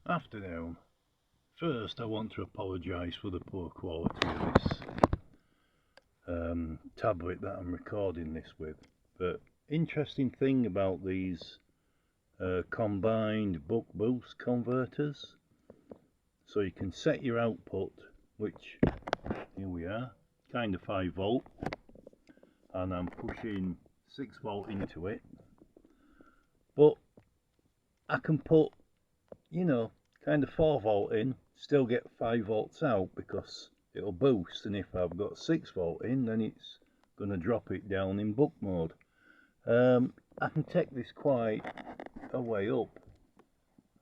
Afternoon. First, I want to apologise for the poor quality of this tablet that I'm recording this with. But interesting thing about these combined buck boost converters, so you can set your output, which here we are, kind of 5 volt, and I'm pushing 6 volt into it, but I can put, you know, kind of 4 volt in, still get 5 volts out because it'll boost, and if I've got 6 volt in, then it's going to drop it down in buck mode. I can take this quite a way up.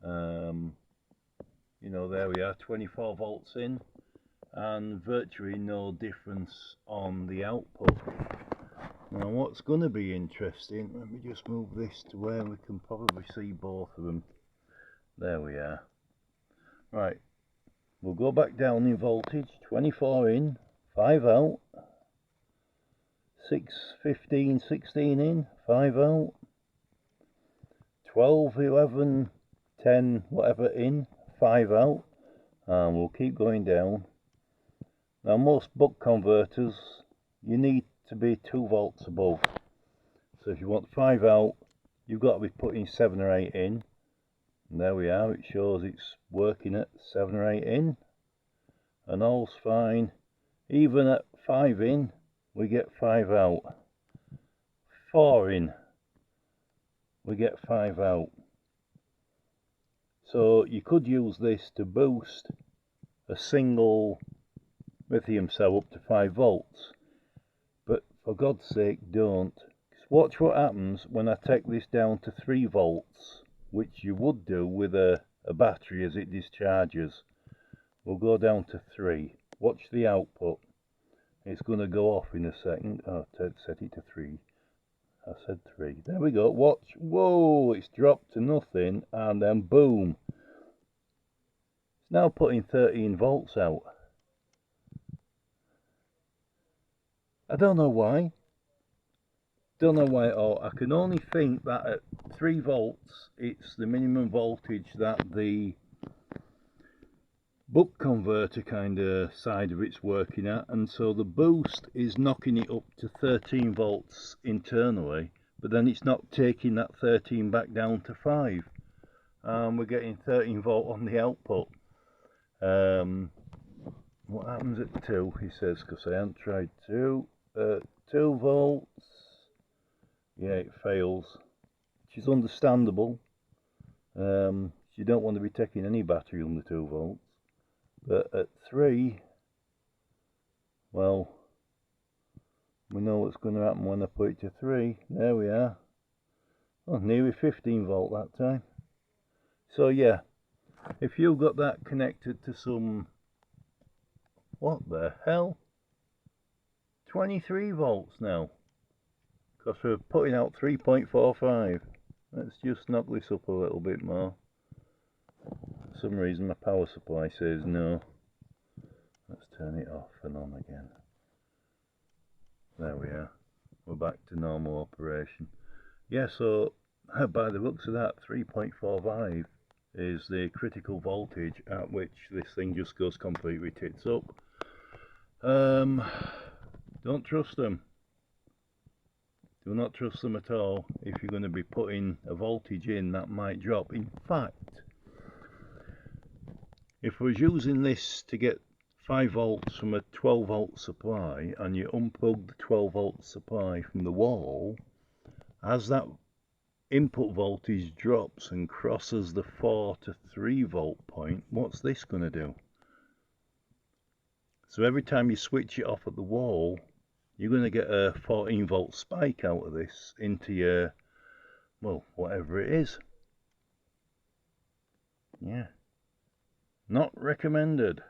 You know, there we are, 24 volts in, and virtually no difference on the output. Now what's going to be interesting, let me just move this to where we can probably see both of them. There we are. Right, we'll go back down in voltage, 24 in, 5 out, 6, 15, 16 in, 5 out, 12, 11, 10, whatever in, 5 out, and we'll keep going down. Now most buck converters, you need to be 2 volts above. So if you want 5 out, you've got to be putting 7 or 8 in. And there we are, it shows it's working at 7 or 8 in, and all's fine. Even at 5 in, we get 5 out. 4 in, we get 5 out. So you could use this to boost a single lithium cell up to 5 volts, but for God's sake don't. Watch what happens when I take this down to 3 volts, which you would do with a battery as it discharges. We'll go down to 3. Watch the output. It's going to go off in a second. Oh, set it to 3. I said 3. There we go. Watch. Whoa, it's dropped to nothing, and then boom. It's now putting 13 volts out. I don't know why. Don't know why at all. I can only think that at 3 volts it's the minimum voltage that the buck converter kind of side of it's working at, and so the boost is knocking it up to 13 volts internally, but then it's not taking that 13 back down to 5, and we're getting 13 volt on the output. What happens at 2, he says, because I haven't tried 2. 2 volts, yeah, it fails, which is understandable. You don't want to be taking any battery under 2 volts. But at 3, well, we know what's going to happen when I put it to 3. There we are. Oh, nearly 15 volt that time. So yeah, if you've got that connected to some, what the hell, 23 volts now, because we're putting out 3.45. Let's just knock this up a little bit more. For some reason my power supply says no. Let's turn it off and on again. There we are. We're back to normal operation. Yeah, so by the looks of that, 3.45 is the critical voltage at which this thing just goes completely tits up. Don't trust them. Do not trust them at all. If you're going to be putting a voltage in, that might drop. In fact, if we're using this to get 5 volts from a 12 volt supply, and you unplug the 12 volt supply from the wall, as that input voltage drops and crosses the 4 to 3 volt point, what's this going to do? So every time you switch it off at the wall, you're going to get a 14 volt spike out of this into your, well, whatever it is. Yeah. Not recommended.